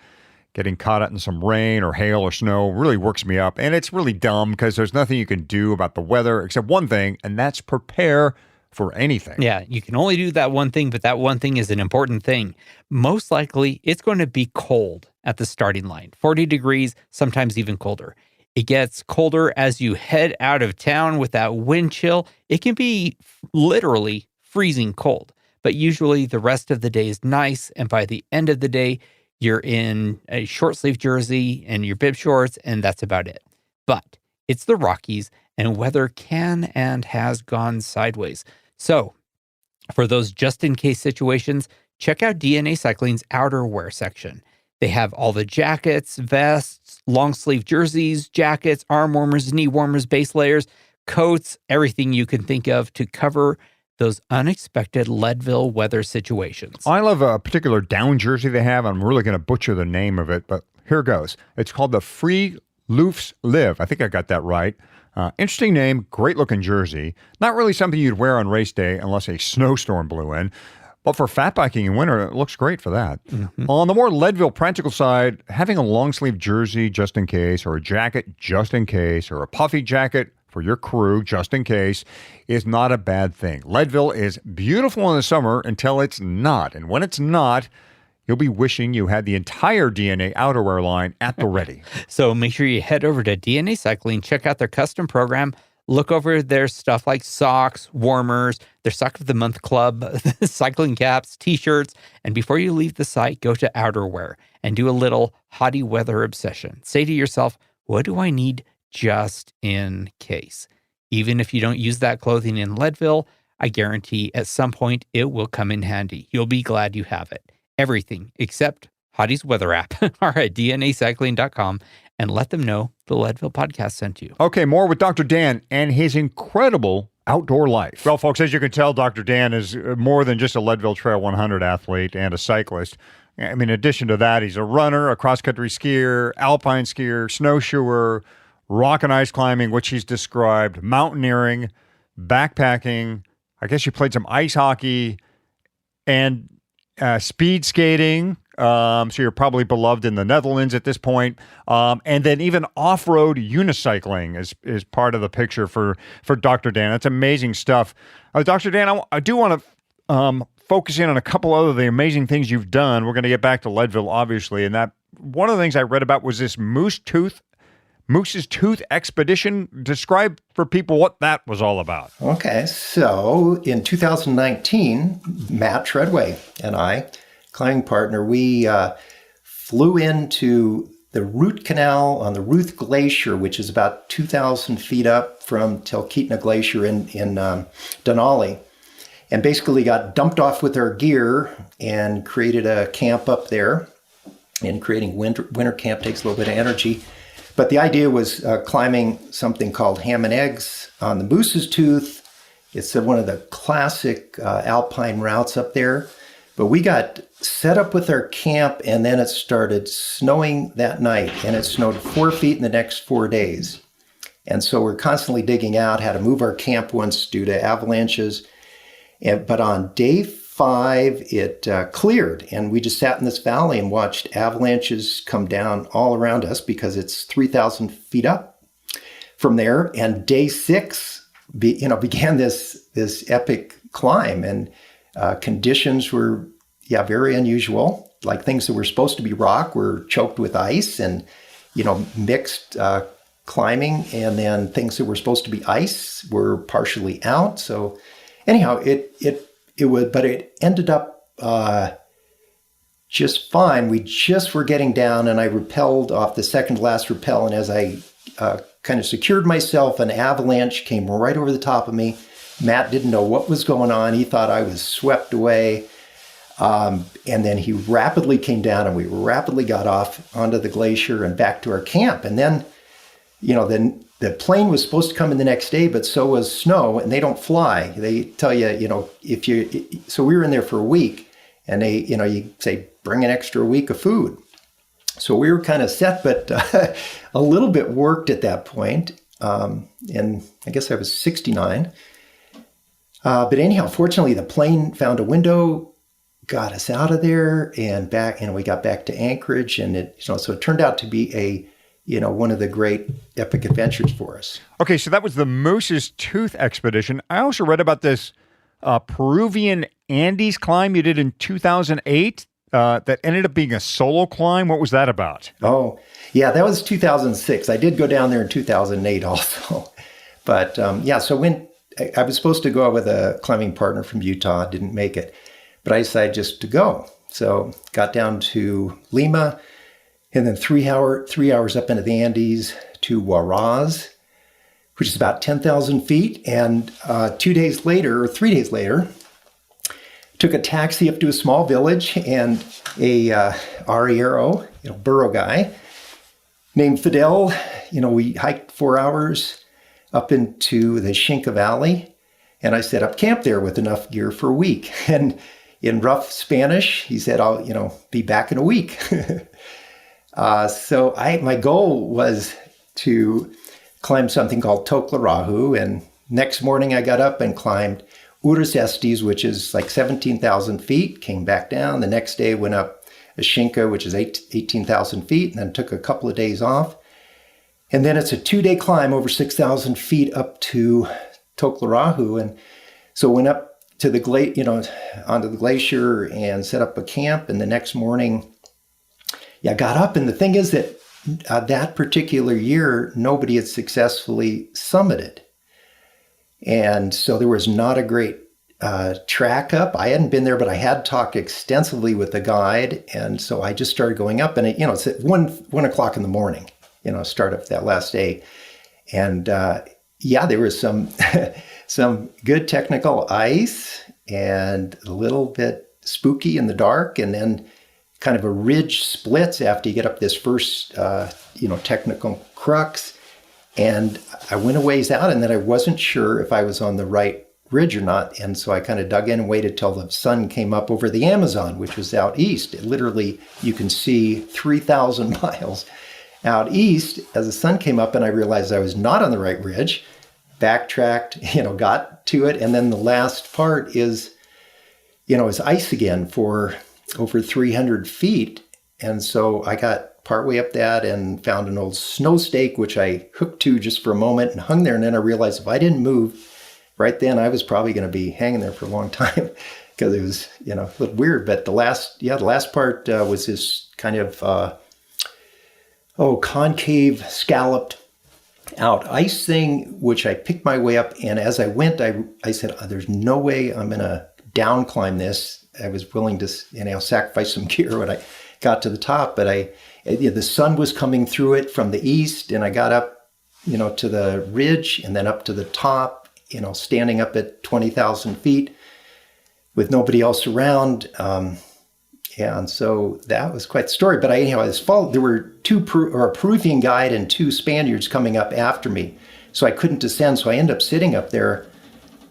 Getting caught out in some rain or hail or snow really works me up. And it's really dumb because there's nothing you can do about the weather except one thing, and that's prepare for anything. Yeah, you can only do that one thing, but that one thing is an important thing. Most likely, it's going to be cold at the starting line, 40 degrees, sometimes even colder. It gets colder as you head out of town with that wind chill. It can be literally freezing cold, but usually the rest of the day is nice. And by the end of the day, you're in a short sleeve jersey and your bib shorts, and that's about it. But it's the Rockies, and weather can and has gone sideways. So for those just in case situations, check out DNA Cycling's outerwear section. They have all the jackets, vests, long sleeve jerseys, jackets, arm warmers, knee warmers, base layers, coats, everything you can think of to cover those unexpected Leadville weather situations. I love a particular down jersey they have. I'm really going to butcher the name of it, but here goes. It's called the Free Loofs Live. I think I got that right. Interesting name, great looking jersey. Not really something you'd wear on race day unless a snowstorm blew in. But for fat biking in winter, it looks great for that. Mm-hmm. On the more Leadville practical side, having a long sleeve jersey just in case, or a jacket just in case, or a puffy jacket for your crew just in case is not a bad thing. Leadville is beautiful in the summer until it's not. And when it's not, you'll be wishing you had the entire DNA outerwear line at the ready. So make sure you head over to DNA Cycling, check out their custom program, look over their stuff like socks, warmers, their Sock of the Month Club, cycling caps, t-shirts, and before you leave the site, go to outerwear and do a little hottie weather obsession. Say to yourself, what do I need just in case? Even if you don't use that clothing in Leadville, I guarantee at some point it will come in handy. You'll be glad you have it. Everything except Hottie's weather app are at dnacycling.com and let them know the Leadville podcast sent you. Okay, more with Dr. Dan and his incredible outdoor life. Well, folks, as you can tell, Dr. Dan is more than just a Leadville Trail 100 athlete and a cyclist. I mean, in addition to that, he's a runner, a cross-country skier, alpine skier, snowshoer, rock and ice climbing, which he's described, mountaineering, backpacking. I guess you played some ice hockey and speed skating. So you're probably beloved in the Netherlands at this point. And then even off-road unicycling is part of the picture for Dr. Dan. That's amazing stuff. Dr. Dan, I do want to focus in on a couple other the amazing things you've done. We're going to get back to Leadville, obviously. And that one of the things I read about was this Moose's Tooth expedition. Describe for people what that was all about. Okay, so in 2019, Matt Treadway and I, climbing partner, we flew into the root canal on the Ruth Glacier, which is about 2,000 feet up from Talkeetna Glacier in Denali, and basically got dumped off with our gear and created a camp up there. And creating winter camp takes a little bit of energy. But the idea was climbing something called Ham and Eggs on the Moose's Tooth. It's one of the classic Alpine routes up there. But we got set up with our camp, and then it started snowing that night, and it snowed 4 feet in the next 4 days. And so we're constantly digging out, had to move our camp once due to avalanches. But on day 5, it cleared, and we just sat in this valley and watched avalanches come down all around us because it's 3,000 feet up from there. And day 6, began this epic climb, and conditions were, very unusual. Like things that were supposed to be rock were choked with ice, and mixed climbing, and then things that were supposed to be ice were partially out. So anyhow, it ended up just fine. We just were getting down, and I rappelled off the second to last rappel, and as I kind of secured myself, an avalanche came right over the top of me. Matt didn't know what was going on. He thought I was swept away. And then he rapidly came down, and we rapidly got off onto the glacier and back to our camp. And then, then the plane was supposed to come in the next day, but so was snow, and they don't fly. They tell you, so we were in there for a week, and they, you say, bring an extra week of food. So we were kind of set, but a little bit worked at that point. And I guess I was 69. But anyhow, fortunately, the plane found a window, got us out of there and back, and we got back to Anchorage, and so it turned out to be one of the great epic adventures for us. Okay, so that was the Moose's Tooth expedition. I also read about this Peruvian Andes climb you did in 2008 that ended up being a solo climb. What was that about? Oh, yeah, that was 2006. I did go down there in 2008 also. But so when I was supposed to go out with a climbing partner from Utah, didn't make it. But I decided just to go. So got down to Lima, and then 3 hours up into the Andes to Huaraz, which is about 10,000 feet. And 3 days later, took a taxi up to a small village, and a arriero, burro guy named Fidel. We hiked 4 hours, up into the Shinka Valley, and I set up camp there with enough gear for a week. And in rough Spanish, he said, I'll, be back in a week. So my goal was to climb something called Toclarahu. And next morning I got up and climbed Uras Estes, which is like 17,000 feet, came back down. The next day went up Ashinka, which is 18,000 feet, and then took a couple of days off. And then it's a 2-day climb over 6,000 feet up to Toclarahu. And so went up to the onto the glacier and set up a camp. And the next morning, I got up. And the thing is that that particular year, nobody had successfully summited. And so there was not a great track up. I hadn't been there, but I had talked extensively with the guide. And so I just started going up, and it's at 1 o'clock in the morning, start up that last day. And there was some, some good technical ice and a little bit spooky in the dark. And then kind of a ridge splits after you get up this first, technical crux. And I went a ways out, and then I wasn't sure if I was on the right ridge or not. And so I kind of dug in and waited till the sun came up over the Amazon, which was out east. Literally, you can see 3,000 miles out east as the sun came up, and I realized I was not on the right ridge, backtracked, got to it. And then the last part is ice again for over 300 feet. And so I got partway up that and found an old snow stake, which I hooked to just for a moment and hung there. And then I realized if I didn't move right then, I was probably going to be hanging there for a long time because it was, a little weird. But the last part was this kind of, concave, scalloped out ice thing, which I picked my way up. And as I went, I said, there's no way I'm going to down climb this. I was willing to, sacrifice some gear when I got to the top, but the sun was coming through it from the east, and I got up, to the ridge and then up to the top, standing up at 20,000 feet with nobody else around. And so that was quite the story. But there were a Peruvian guide and 2 Spaniards coming up after me, so I couldn't descend. So I ended up sitting up there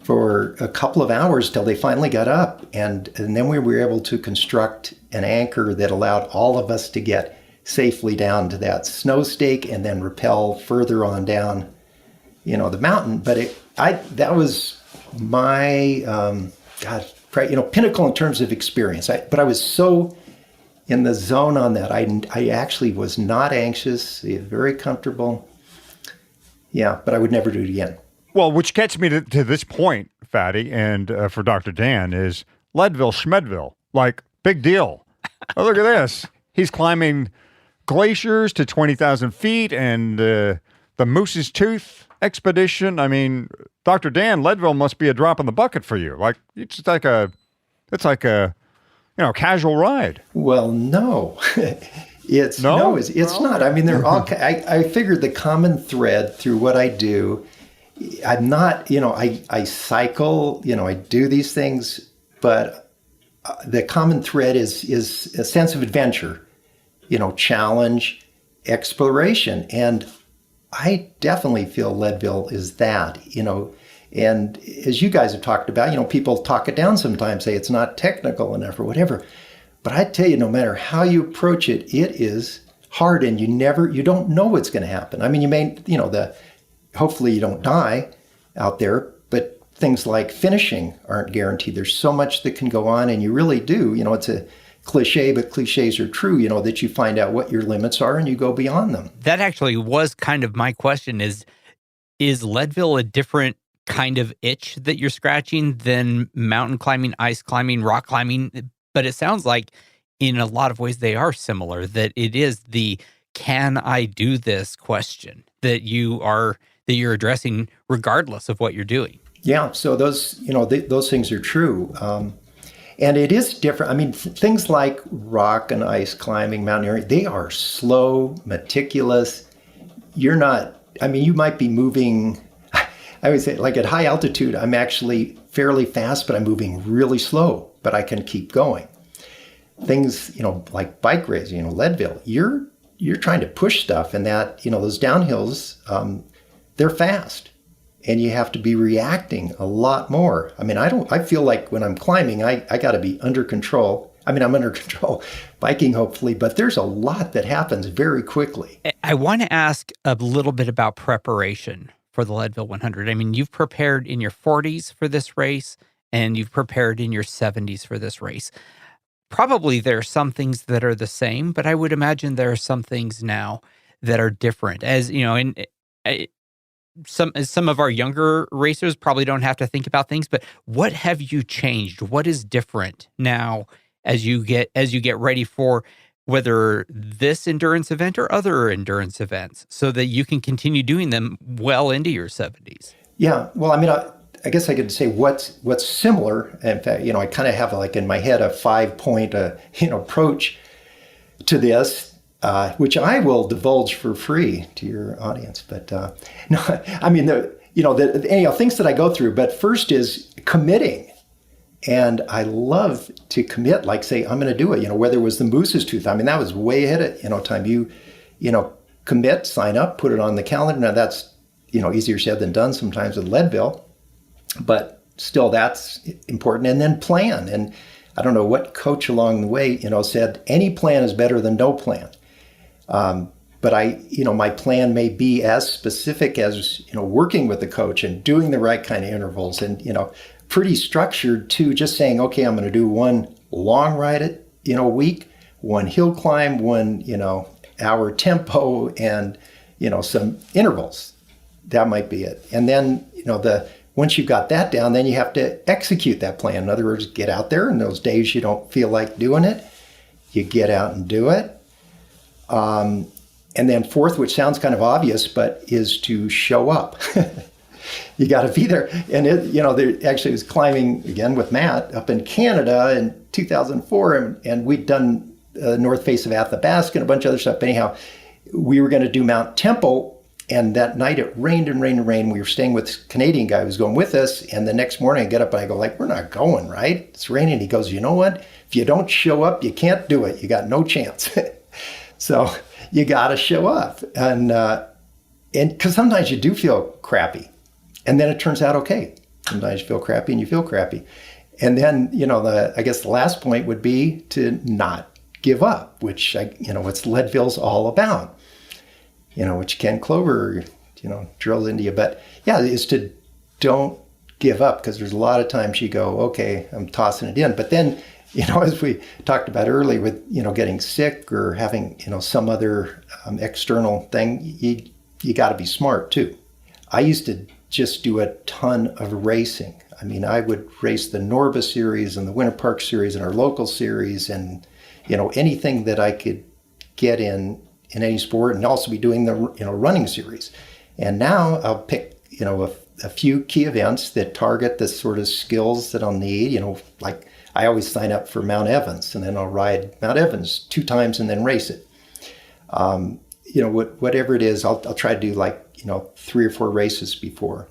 for a couple of hours till they finally got up. And then we were able to construct an anchor that allowed all of us to get safely down to that snow stake and then rappel further on down, the mountain. But that was my, pinnacle in terms of experience. But I was so in the zone on that. I actually was not anxious, very comfortable. Yeah, but I would never do it again. Well, which gets me to this point, Fatty, and for Dr. Dan, is Leadville, Schmedville. Like, big deal. Oh, look at this. He's climbing glaciers to 20,000 feet and the Moose's Tooth expedition. I mean, Dr. Dan, Leadville must be a drop in the bucket for you. Like, it's like a casual ride. Well, no. It's not. I mean, they're all, I figured the common thread through what I do, I'm not, I cycle, I do these things, but the common thread is a sense of adventure, challenge, exploration. And I definitely feel Leadville is that, and as you guys have talked about, people talk it down sometimes, say it's not technical enough or whatever. But I tell you, no matter how you approach it, it is hard, and you don't know what's going to happen. I mean, you may, hopefully you don't die out there, but things like finishing aren't guaranteed. There's so much that can go on, and you really do. It's a cliche, but cliches are true, that you find out what your limits are and you go beyond them. That actually was kind of my question is Leadville a different kind of itch that you're scratching than mountain climbing, ice climbing, rock climbing? But it sounds like in a lot of ways they are similar, that it is the can I do this question that you're addressing regardless of what you're doing. Yeah, so those things are true. And it is different. I mean, things like rock and ice climbing, mountaineering, they are slow, meticulous. You might be moving, I would say, like at high altitude, I'm actually fairly fast, but I'm moving really slow, but I can keep going. Things, like bike racing, Leadville, you're trying to push stuff, and that, those downhills, they're fast. and you have to be reacting a lot more. I mean, I feel like when I'm climbing, I got to be under control. I mean, I'm under control biking, hopefully, but there's a lot that happens very quickly. I want to ask a little bit about preparation for the Leadville 100. I mean, you've prepared in your 40s for this race, and you've prepared in your 70s for this race. Probably there are some things that are the same, but I would imagine there are some things now that are different. As you know, some of our younger racers probably don't have to think about things, but what have you changed? What is different now as you get ready for whether this endurance event or other endurance events, so that you can continue doing them well into your 70s? Yeah, well, I mean, I guess I could say what's similar. In fact, I kind of have like in my head a 5-point approach to this, which I will divulge for free to your audience. But no, I mean things that I go through. But first is committing. And I love to commit, like say, I'm going to do it, whether it was the Moose's Tooth. I mean, that was way ahead of, time. You commit, sign up, put it on the calendar. Now that's, easier said than done sometimes with Leadville, but still that's important. And then plan. And I don't know what coach along the way, said any plan is better than no plan. But my plan may be as specific as, working with the coach and doing the right kind of intervals and, pretty structured to just saying, okay, I'm going to do one long ride a week, one hill climb, one, hour tempo, and, some intervals. That might be it. And then, once you've got that down, then you have to execute that plan. In other words, get out there. And those days you don't feel like doing it, you get out and do it. And then fourth, which sounds kind of obvious, but is to show up. You got to be there. And there actually was climbing again with Matt up in Canada in 2004, and we'd done north face of Athabasca and a bunch of other stuff. But anyhow, we were going to do Mount Temple, and that night it rained and rained and rained. We were staying with this Canadian guy who was going with us, and the next morning I get up and I go like, we're not going, right? It's raining. He goes, you know what? If you don't show up, you can't do it. You got no chance. So you got to show up, and because sometimes you do feel crappy. And then it turns out okay. Sometimes you feel crappy and you feel crappy. And then, I guess the last point would be to not give up, which, what Leadville's all about, which Ken Clover, drills into you. But yeah, is to don't give up, because there's a lot of times you go, okay, I'm tossing it in. But then, as we talked about earlier with, getting sick or having, some other external thing, you got to be smart too. I used to just do a ton of racing. I mean, I would race the Norba series and the Winter Park series and our local series and, anything that I could get in any sport, and also be doing the, running series. And now I'll pick, a few key events that target the sort of skills that I'll need, like I always sign up for Mount Evans, and then I'll ride Mount Evans 2 times and then race it. Whatever it is, I'll try to do like, 3 or 4 races before.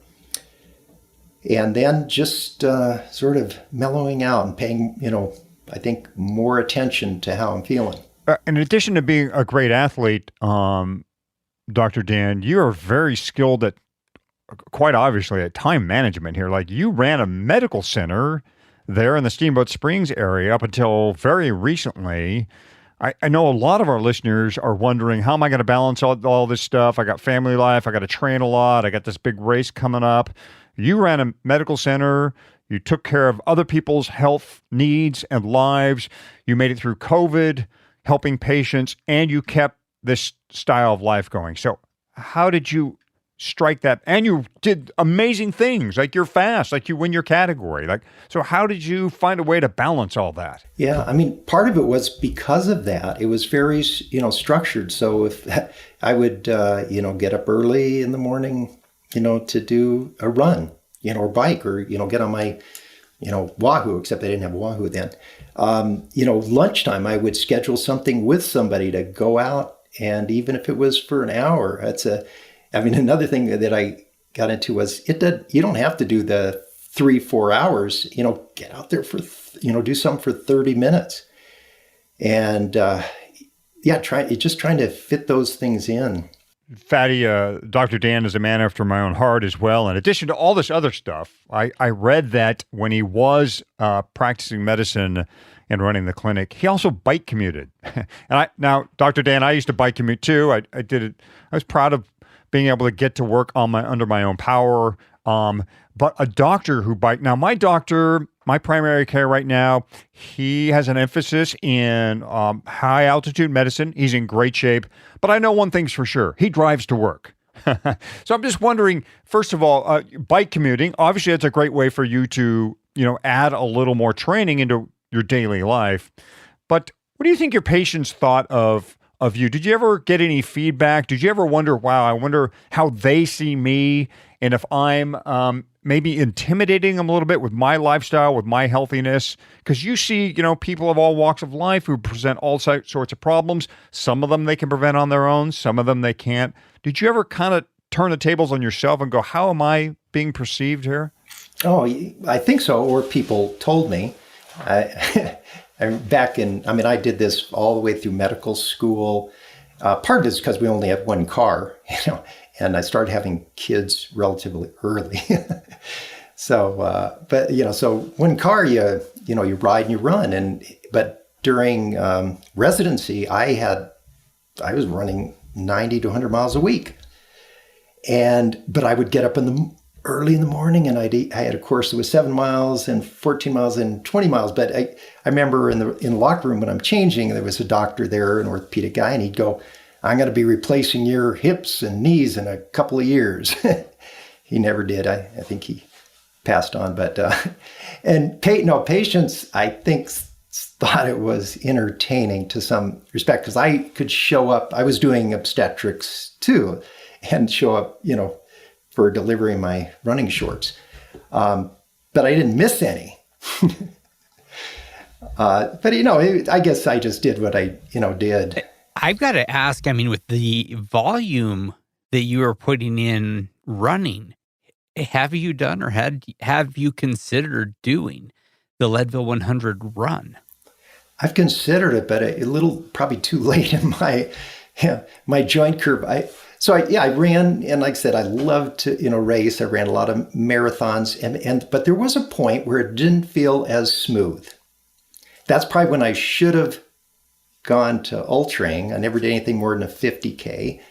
And then just sort of mellowing out and paying, I think more attention to how I'm feeling. In addition to being a great athlete, Dr. Dan, you are very skilled at, quite obviously, at time management here. Like, you ran a medical center there in the Steamboat Springs area up until very recently. I know a lot of our listeners are wondering, how am I going to balance all this stuff? I got family life. I got to train a lot. I got this big race coming up. You ran a medical center. You took care of other people's health needs and lives. You made it through COVID, helping patients, and you kept this style of life going. So how did you strike that? And you did amazing things, like you're fast, like you win your category. So how did you find a way to balance all that? Yeah, I mean, part of it was because of that. It was very, structured. So if I would, get up early in the morning, to do a run, or bike, or, get on my, Wahoo, except I didn't have a Wahoo then. Lunchtime, I would schedule something with somebody to go out, and even if it was for an hour, another thing that I got into was you don't have to do the 3-4 hours, get out there for, do something for 30 minutes. And, trying to fit those things in. Fatty, Dr. Dan is a man after my own heart as well. In addition to all this other stuff, I read that when he was practicing medicine and running the clinic, he also bike commuted. Now, Dr. Dan, I used to bike commute too. I did it. I was proud of being able to get to work under my own power. But a doctor who bike. Now, my doctor, my primary care right now, he has an emphasis in high altitude medicine. He's in great shape. But I know one thing's for sure. He drives to work. So I'm just wondering, first of all, bike commuting, obviously that's a great way for you to, add a little more training into your daily life. But what do you think your patients thought of you? Did you ever get any feedback? Did you ever wonder, wow, I wonder how they see me and if I'm maybe intimidating them a little bit with my lifestyle, with my healthiness? Because you see, people of all walks of life who present all sorts of problems. Some of them they can prevent on their own. Some of them they can't. Did you ever kind of turn the tables on yourself and go, how am I being perceived here? Oh, I think so. Or people told me. I did this all the way through medical school. Part of it is because we only have one car, and I started having kids relatively early. So one car, you ride and you run. But during residency, I was running 90 to 100 miles a week. But I would get up early in the morning, and I had a course that was 7 miles and 14 miles and 20 miles. But I remember in the locker room when I'm changing, there was a doctor there, an orthopedic guy, and he'd go, I'm going to be replacing your hips and knees in a couple of years. He never did. I think he passed on. But patients, I think, thought it was entertaining to some respect, because I could show up. I was doing obstetrics too, and show up, for delivering my running shorts. But I didn't miss any. I guess I just did what I, did. I've got to ask, with the volume that you are putting in running, have you done or have you considered doing the Leadville 100 run? I've considered it, but a little probably too late in my joint curve. I ran, and like I said, I love to, race. I ran a lot of marathons, but there was a point where it didn't feel as smooth. That's probably when I should have gone to ultraing. I never did anything more than a 50K,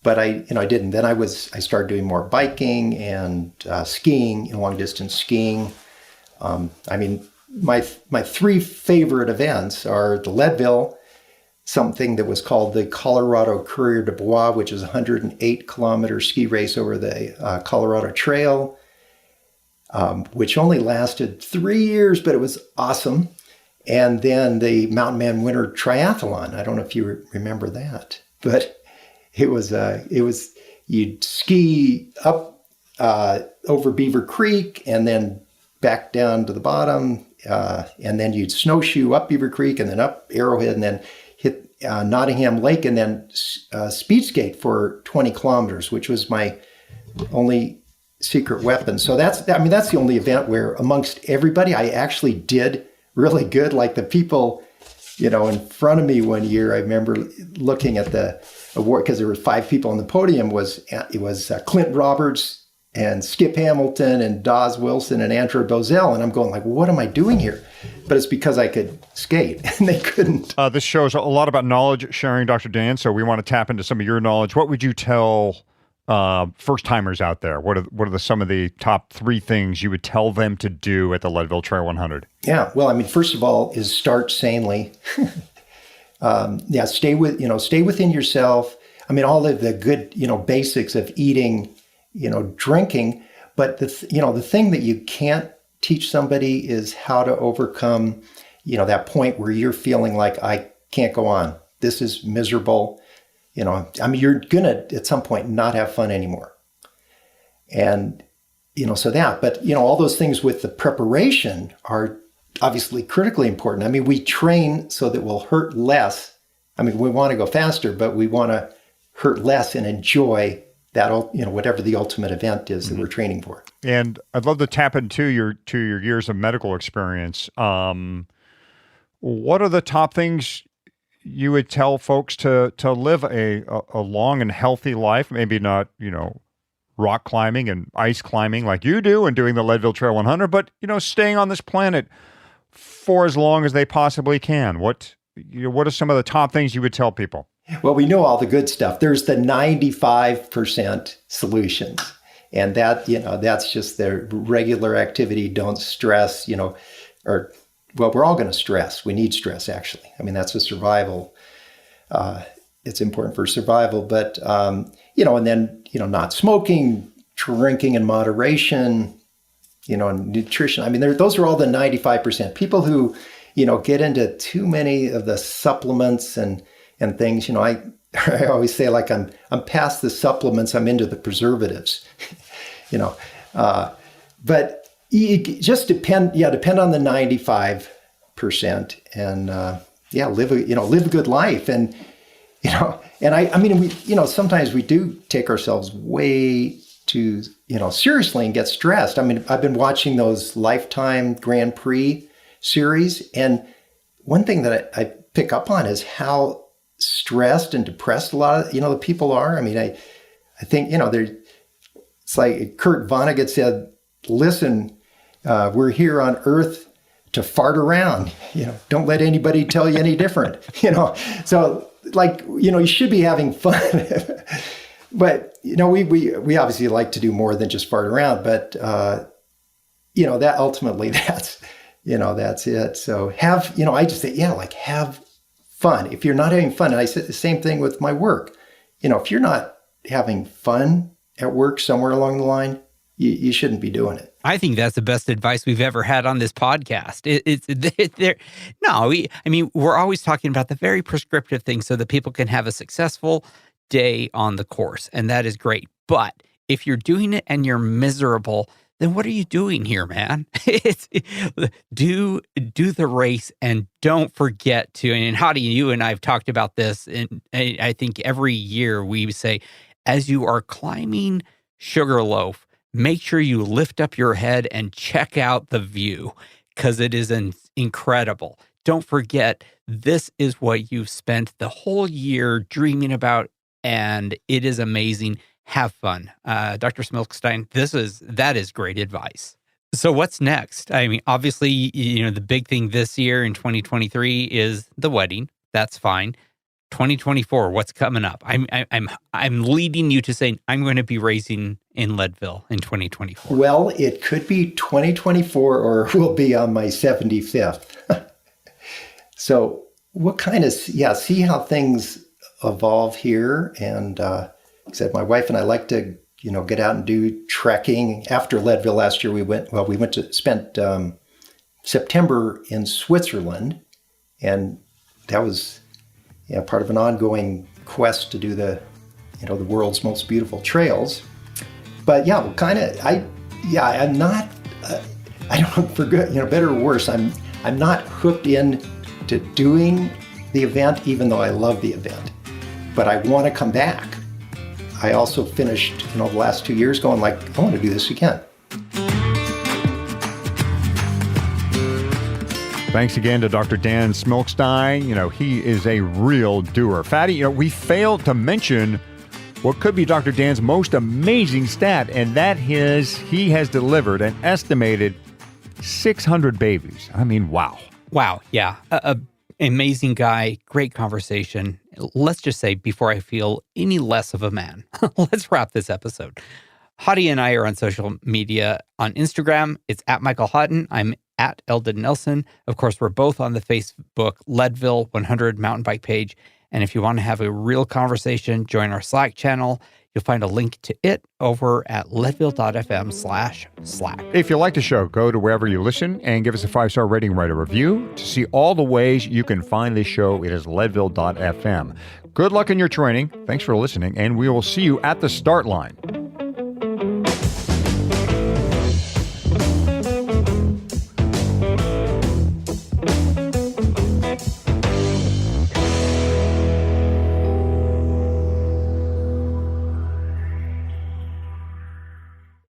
but I didn't. Then I started doing more biking and skiing, long distance skiing. My three favorite events are the Leadville, something that was called the Colorado Courrier de Bois, which is a 108-kilometer ski race over the Colorado Trail, which only lasted 3 years, but it was awesome. And then the Mountain Man Winter Triathlon. I don't know if you remember that, but it was you'd ski up over Beaver Creek and then back down to the bottom, and then you'd snowshoe up Beaver Creek and then up Arrowhead and then hit Nottingham Lake and then speed skate for 20 kilometers, which was my only secret weapon. So that's the only event where amongst everybody I actually did really good. Like the people, in front of me one year, I remember looking at the award because there were 5 people on the podium. It was Clint Roberts and Skip Hamilton and Dawes Wilson and Andrew Bozell. And I'm going like, what am I doing here? But it's because I could skate and they couldn't. This show's a lot about knowledge sharing, Dr. Dan. So we want to tap into some of your knowledge. What would you tell first timers out there? What are some of the top 3 things you would tell them to do at the Leadville Trail 100? Yeah. Well, first of all is start sanely. Stay within yourself. All of the good, basics of eating, drinking, but the thing that you can't teach somebody is how to overcome, that point where you're feeling like I can't go on. This is miserable. You're gonna at some point not have fun anymore. And, but all those things with the preparation are obviously critically important. We train so that we'll hurt less. We want to go faster, but we want to hurt less and enjoy that, whatever the ultimate event is that we're training for. And I'd love to tap into your years of medical experience. What are the top things you would tell folks to live a long and healthy life, maybe not, rock climbing and ice climbing like you do and doing the Leadville Trail 100, but, staying on this planet for as long as they possibly can? What are some of the top things you would tell people? Well, we know all the good stuff. There's the 95% solutions. And that's just the regular activity. Don't stress, we're all going to stress. We need stress, actually. I mean, that's a survival. It's important for survival, but, and then, not smoking, drinking in moderation, nutrition. I mean, those are all the 95%. People who, get into too many of the supplements and things, I always say, like, I'm past the supplements, I'm into the preservatives, but you just depend on the 95% and, live a good life. And, sometimes we do take ourselves way too, seriously and get stressed. I mean, I've been watching those Lifetime Grand Prix series. And one thing that I pick up on is how stressed and depressed a lot of, the people are. I mean, I think, it's like Kurt Vonnegut said, listen, we're here on Earth to fart around, don't let anybody tell you any different, so like, you should be having fun, but, we obviously like to do more than just fart around, but, that ultimately that's it. So have, I just say, have fun. If you're not having fun, and I said the same thing with my work, if you're not having fun at work somewhere along the line, you shouldn't be doing it. I think that's the best advice we've ever had on this podcast. We're always talking about the very prescriptive things so that people can have a successful day on the course, and that is great. But if you're doing it and you're miserable, then what are you doing here, man? Do the race, and don't forget to, and Hadi, you and I have talked about this, and I think every year we say, as you are climbing Sugarloaf, make sure you lift up your head and check out the view, because it is incredible. Don't forget, this is what you've spent the whole year dreaming about, and it is amazing. Have fun. Dr. Smilkstein, that is great advice. So what's next? I mean, obviously, the big thing this year in 2023 is the wedding. That's fine. 2024, what's coming up? I'm leading you to say I'm going to be racing in Leadville in 2024. Well, it could be 2024 or we'll be on my 75th. So what kind of, see how things evolve here. And like I said, my wife and I like to, get out and do trekking. After Leadville last year, we spent September in Switzerland, and that was part of an ongoing quest to do the world's most beautiful trails. But I'm not, I don't know, for good, better or worse, I'm not hooked in to doing the event, even though I love the event, but I want to come back. I also finished, the last 2 years going like, I want to do this again. Thanks again to Dr. Dan Smilkstein. He is a real doer. Fatty, we failed to mention what could be Dr. Dan's most amazing stat, and that is he has delivered an estimated 600 babies. I mean, wow. Wow, yeah. Amazing guy, great conversation. Let's just say, before I feel any less of a man, let's wrap this episode. Hadi and I are on social media. On Instagram, it's at Michael Houghton. I'm at Eldon Nelson. Of course, we're both on the Facebook Leadville 100 mountain bike page. And if you want to have a real conversation, join our Slack channel. You'll find a link to it over at leadville.fm/Slack. If you like the show, go to wherever you listen and give us a 5-star rating, write a review. To see all the ways you can find this show, it is leadville.fm. Good luck in your training. Thanks for listening, and we will see you at the start line.